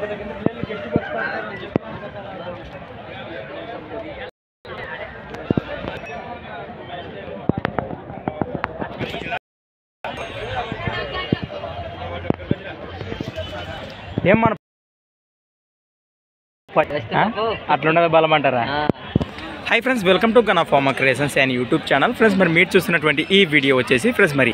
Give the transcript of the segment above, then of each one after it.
ఏం మన అట్లుండదు బలం అంటారా? Hi friends, welcome to Gana pharma creations and YouTube channel. Friends మరి మీరు చూస్తున్నటువంటి ఈ వీడియో వచ్చేసి ఫ్రెండ్స్ మరి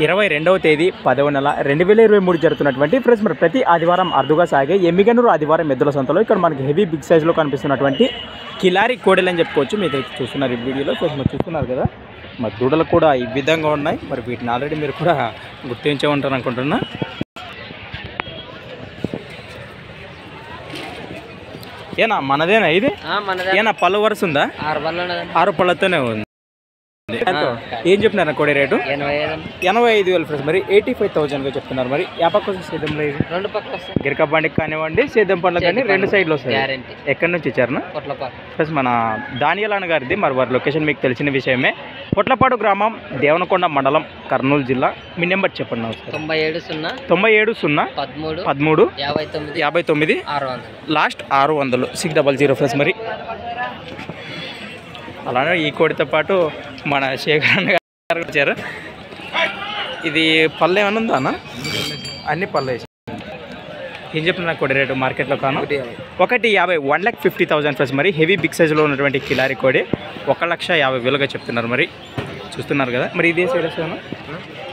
22వ తేదీ 10వ నెల 2023 జరుగుతున్నటువంటి ఫ్రెండ్స్ మరి ప్రతి ఆదివారం అరుదుగా సాగే ఎమ్మిగనూరు ఆదివారం ఎద్దుల సంతలో ఇక్కడ మనకి హెవీ బిగ్ సైజ్లో కనిపిస్తున్నటువంటి కిలారి కోడెలు అని చెప్పుకోవచ్చు. మీరు చూస్తున్నారు ఈ వీడియోలో. ఫ్రెండ్స్ మరి చూస్తున్నారు కదా, మరి దూడలు కూడా ఈ విధంగా ఉన్నాయి. మరి వీటిని ఆల్రెడీ మీరు కూడా గుర్తించే ఉంటారు అనుకుంటున్నా. ఏనా మనదేనా ఇది? ఏనా పళ్ళు వరుస ఉందా? 6 పళ్ళతోనే ఉంది. ఏం చెప్తున్నారు కోడి రేటు? 85,000 ఫ్రెండ్స్ మరి 85,000గా చెప్తున్నారు. మరి యాపక్క సేద్యంలో ఇది గిరక బండికి కానివ్వండి, సేద్యం పనులు కానీ రెండు సైడ్లు వస్తాయి. ఎక్కడి నుంచి ఇచ్చారు ఫ్రెండ్స్? మన దానియల్ అన్న గారిది. మరి వారి లొకేషన్ మీకు తెలిసిన విషయమే. పొట్లపాడు గ్రామం, దేవనకొండ మండలం, కర్నూలు జిల్లా. మీ నెంబర్ చెప్పండి. 97 59 లాస్ట్ 600 600 ఫ్రెండ్స్ మరి. అలానే ఈ కోడితో పాటు మన శేఖర్ అన్న గారు వచ్చారు. ఇది పళ్ళు ఏమన్నా ఉందా అన్న? అన్ని పళ్ళు వేసి ఏం చెప్తున్నా కోడి రేటు మార్కెట్లో కాను? 1,50,000 1,50,000 ఫ్రెండ్స్ మరి. హెవీ బిగ్ సైజులో ఉన్నటువంటి కిలారి కోడి 1,50,000గా చెప్తున్నారు. మరి చూస్తున్నారు కదా. మరి ఇదే సైడ్ వస్తుందా?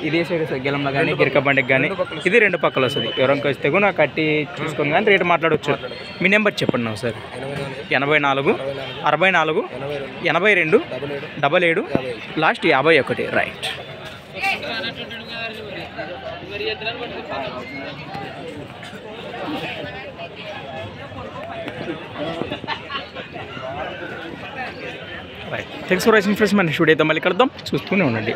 ఇదే సైడ్ వస్తుంది గెలంలో కానీ గిరక బండికి కానీ. ఇది రెండు పక్కలు వస్తుంది. ఎవరికి వస్తే కూడా నాకు కట్టి చూసుకొని కానీ రేటు మాట్లాడవచ్చు. మీ నెంబర్ చెప్పండి నాకు sir. 84 64 82 77 last 51 right. Right, thanks for watching friends. మన స్టూడియో అయితే మళ్ళీ కలుద్దాం, చూస్తూనే ఉండండి.